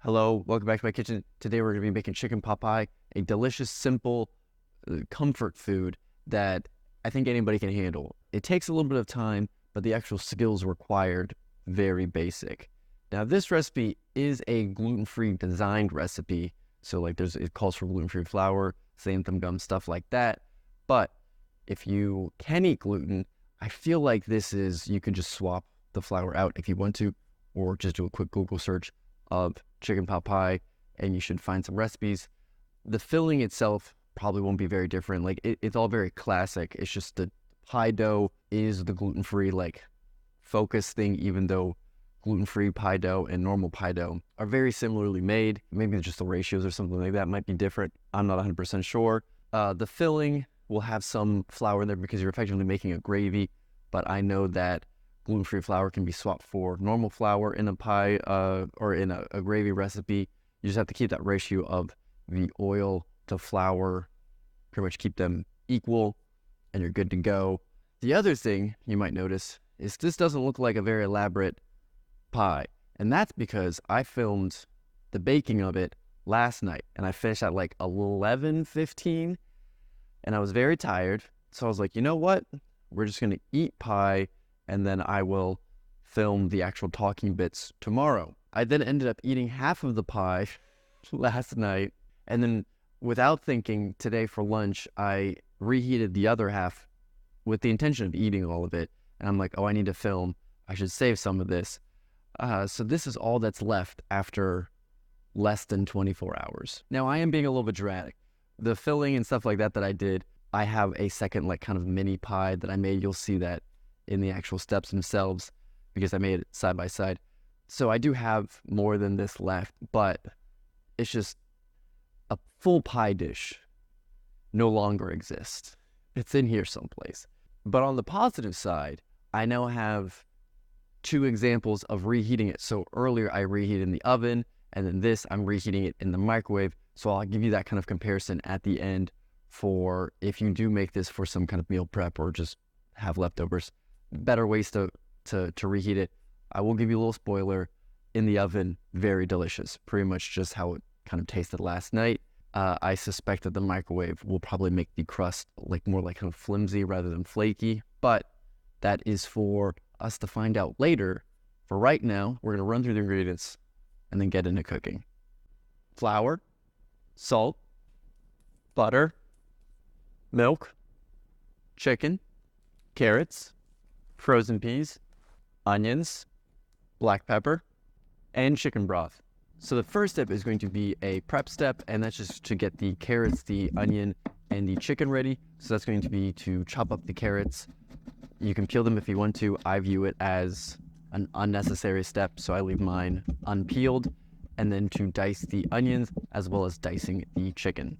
Hello, welcome back to my kitchen. Today we're going to be making chicken pot pie, a delicious, simple comfort food that I think anybody can handle. It takes a little bit of time, but the actual skills required very basic. Now this recipe is a gluten-free designed recipe, so like it calls for gluten-free flour, xanthan gum, stuff like that. But if you can eat gluten, I feel like you can just swap the flour out if you want to, or just do a quick Google search of chicken pot pie and you should find some recipes. The filling itself probably won't be very different. Like it's all very classic. It's just the pie dough is the gluten-free focus thing, even though gluten-free pie dough and normal pie dough are very similarly made. Maybe just the ratios or something like that might be different. I'm not 100% sure. The filling will have some flour in there because you're effectively making a gravy, but I know that gluten-free flour can be swapped for normal flour in a pie or in a gravy recipe. You just have to keep that ratio of the oil to flour, pretty much keep them equal, and you're good to go. The other thing you might notice is this doesn't look like a very elaborate pie, and that's because I filmed the baking of it last night, and I finished at like 11:15, and I was very tired, so I was like, you know what? We're just going to eat pie, and then I will film the actual talking bits tomorrow. I then ended up eating half of the pie last night, and then without thinking, today for lunch, I reheated the other half with the intention of eating all of it. And I'm like, oh, I need to film. I should save some of this. So this is all that's left after less than 24 hours. Now, I am being a little bit dramatic. The filling and stuff like that I did, I have a second kind of mini pie that I made. You'll see that in the actual steps themselves because I made it side by side. So I do have more than this left, but it's just a full pie dish no longer exists. It's in here someplace. But on the positive side, I now have two examples of reheating it. So earlier I reheated in the oven, and then this I'm reheating it in the microwave. So I'll give you that kind of comparison at the end for if you do make this for some kind of meal prep or just have leftovers. Better ways to reheat it. I will give you a little spoiler. In the oven, very delicious. Pretty much just how it kind of tasted last night. I suspect that the microwave will probably make the crust more kind of flimsy rather than flaky, but that is for us to find out later. For right now, we're going to run through the ingredients and then get into cooking. Flour, salt, butter, milk, chicken, carrots, frozen peas, onions, black pepper, and chicken broth. So the first step is going to be a prep step, and that's just to get the carrots, the onion, and the chicken ready. So that's going to be to chop up the carrots. You can peel them if you want to. I view it as an unnecessary step, so I leave mine unpeeled, and then to dice the onions as well as dicing the chicken.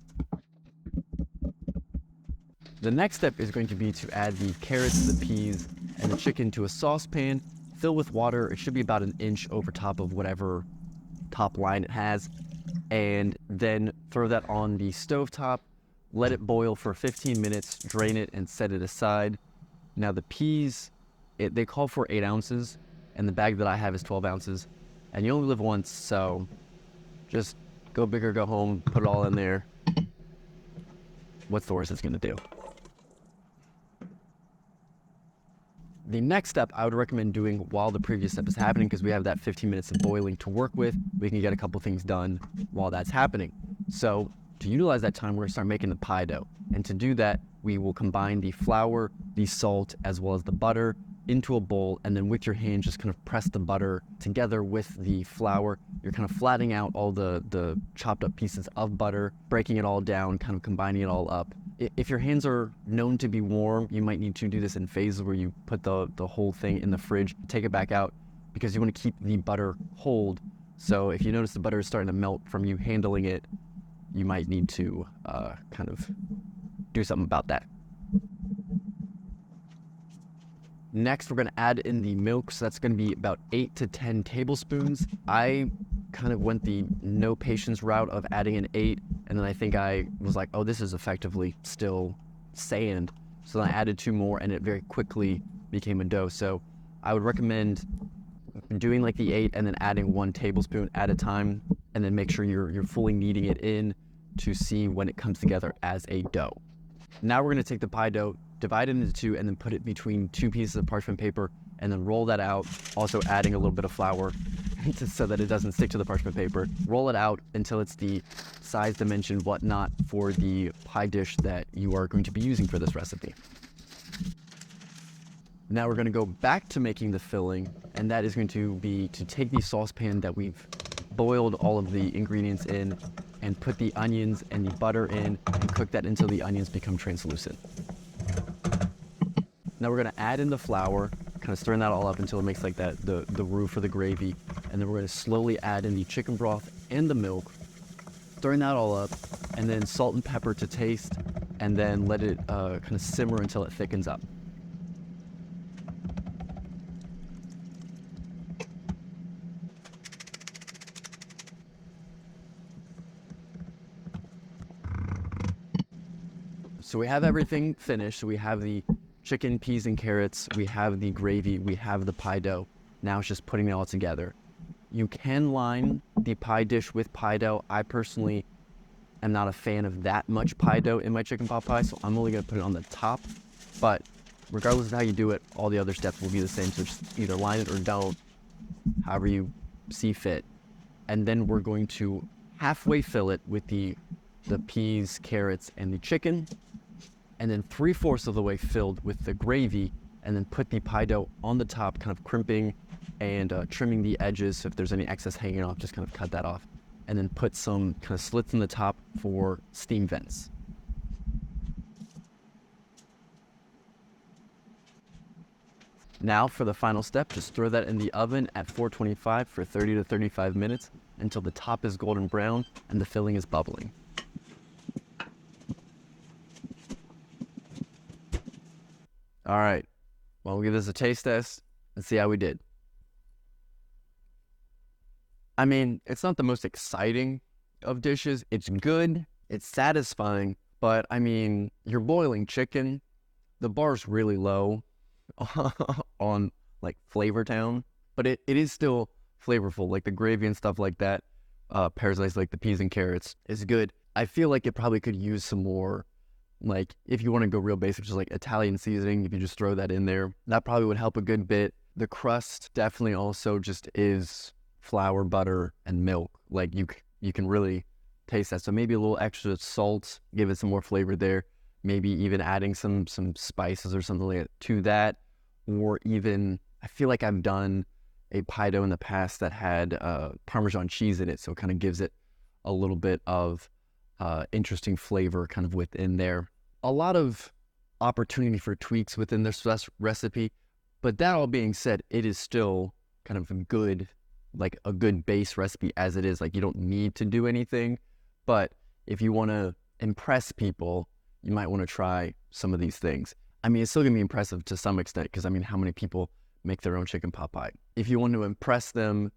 The next step is going to be to add the carrots, the peas, and the chicken to a saucepan. Fill with water. It should be about an inch over top of whatever top line it has. And then throw that on the stovetop. Let it boil for 15 minutes. Drain it and set it aside. Now the peas, they call for 8 ounces. And the bag that I have is 12 ounces. And you only live once, so just go big or go home. Put it all in there. What's the worst it's going to do? The next step I would recommend doing while the previous step is happening, because we have that 15 minutes of boiling to work with. We can get a couple things done while that's happening. So to utilize that time, we're going to start making the pie dough. And to do that, we will combine the flour, the salt, as well as the butter into a bowl, and then with your hand just kind of press the butter together with the flour. You're kind of flattening out all the chopped up pieces of butter, breaking it all down, kind of combining it all up. If your hands are known to be warm, you might need to do this in phases where you put the whole thing in the fridge, take it back out, because you want to keep the butter cold. So if you notice the butter is starting to melt from you handling it, you might need to kind of do something about that. Next, we're going to add in the milk, so that's going to be about 8 to 10 tablespoons. I kind of went the no patience route of adding in 8, and then I think I was like, oh, this is effectively still sand. So then I added 2 more, and it very quickly became a dough. So I would recommend doing like the 8 and then adding 1 tablespoon at a time. and then make sure you're fully kneading it in to see when it comes together as a dough. Now we're going to take the pie dough, divide it into two, and then put it between two pieces of parchment paper, and then roll that out, also adding a little bit of flour so that it doesn't stick to the parchment paper. Roll it out until it's the size, dimension, whatnot for the pie dish that you are going to be using for this recipe. Now we're going to go back to making the filling, and that is going to be to take the saucepan that we've boiled all of the ingredients in and put the onions and the butter in and cook that until the onions become translucent. Now we're going to add in the flour, kind of stirring that all up until it makes like that the roux for the gravy, and then we're going to slowly add in the chicken broth and the milk, stirring that all up, and then salt and pepper to taste, and then let it kind of simmer until it thickens up. So we have everything finished. So we have the chicken, peas, and carrots. We have the gravy. We have the pie dough. Now it's just putting it all together. You can line the pie dish with pie dough. I personally am not a fan of that much pie dough in my chicken pot pie, so I'm only going to put it on the top. But regardless of how you do it, all the other steps will be the same. So just either line it or don't, however you see fit. And then we're going to halfway fill it with the peas, carrots, and the chicken, and then 3/4 of the way filled with the gravy, and then put the pie dough on the top, kind of crimping and trimming the edges. So if there's any excess hanging off, just kind of cut that off, and then put some kind of slits in the top for steam vents. Now for the final step, just throw that in the oven at 425 for 30 to 35 minutes until the top is golden brown and the filling is bubbling. All right, well, we'll give this a taste test and see how we did. I mean, it's not the most exciting of dishes. It's good, it's satisfying, but I mean, you're boiling chicken. The bar's really low on like Flavor Town, but it is still flavorful. Like the gravy and stuff like that, pairs nice, like the peas and carrots is good. I feel like it probably could use some more. Like, if you want to go real basic, just like Italian seasoning, if you just throw that in there, that probably would help a good bit. The crust definitely also just is flour, butter, and milk. Like, you can really taste that. So maybe a little extra salt, give it some more flavor there. Maybe even adding some spices or something like that to that. Or even, I feel like I've done a pie dough in the past that had Parmesan cheese in it, so it kind of gives it a little bit of interesting flavor kind of within there. A lot of opportunity for tweaks within this recipe, but that all being said, it is still kind of a good base recipe as it is. Like, you don't need to do anything, but if you want to impress people, you might want to try some of these things. I mean, it's still going to be impressive to some extent, because I mean, how many people make their own chicken pot pie? If you want to impress them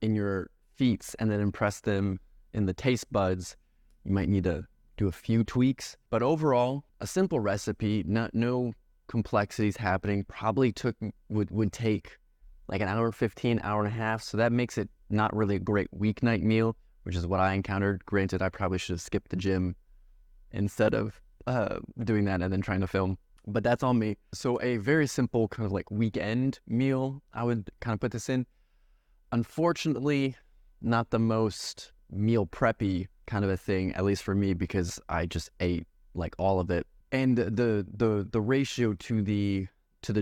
in your feats and then impress them in the taste buds, you might need to do a few tweaks. But overall, a simple recipe, no complexities happening. Probably would take like an hour 15, hour and a half. So that makes it not really a great weeknight meal, which is what I encountered. Granted, I probably should have skipped the gym instead of doing that and then trying to film. But that's on me. So a very simple kind of like weekend meal, I would kind of put this in. Unfortunately, not the most meal preppy kind of a thing, at least for me, because I just ate like all of it. And the ratio to the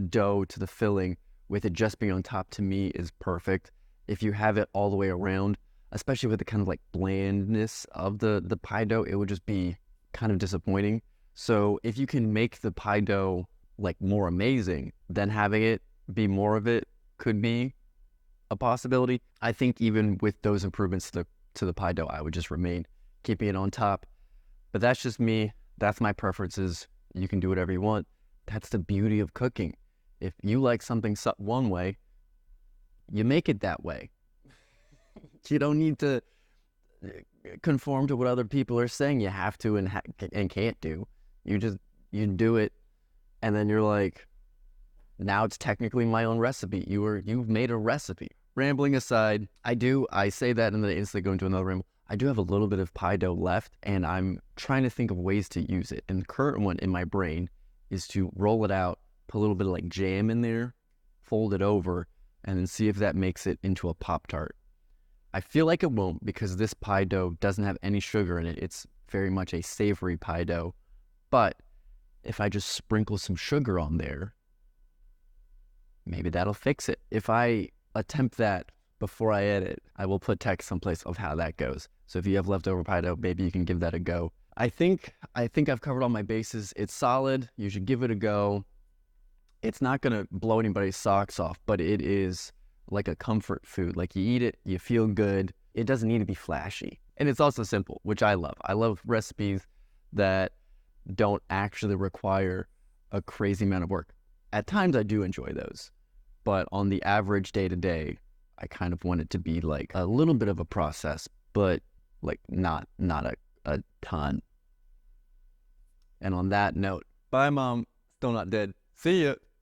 dough, to the filling, with it just being on top, to me is perfect. If you have it all the way around, especially with the kind of like blandness of the pie dough, it would just be kind of disappointing. So if you can make the pie dough like more amazing, then having it be more of it could be a possibility. I think even with those improvements to the pie dough, I would just remain keeping it on top. But that's just me. That's my preferences. You can do whatever you want. That's the beauty of cooking. If you like something one way, you make it that way. You don't need to conform to what other people are saying you have to and can't do. You do it, and then you're like, now it's technically my own recipe. You've made a recipe. rambling aside, I say that and then I instantly go into another ramble. I do have a little bit of pie dough left, and I'm trying to think of ways to use it. And the current one in my brain is to roll it out, put a little bit of like jam in there, fold it over, and then see if that makes it into a Pop-Tart. I feel like it won't because this pie dough doesn't have any sugar in it. It's very much a savory pie dough. But if I just sprinkle some sugar on there, maybe that'll fix it. If I attempt that before I edit, I will put text someplace of how that goes. So if you have leftover pie dough, maybe you can give that a go. I think I've covered all my bases. It's solid. You should give it a go. It's not going to blow anybody's socks off, but it is like a comfort food. Like you eat it, you feel good. It doesn't need to be flashy. And it's also simple, which I love. I love recipes that don't actually require a crazy amount of work. At times I do enjoy those, but on the average day-to-day, I kind of want it to be like a little bit of a process, but like not a ton. And on that note, bye, Mom. Still not dead. See ya.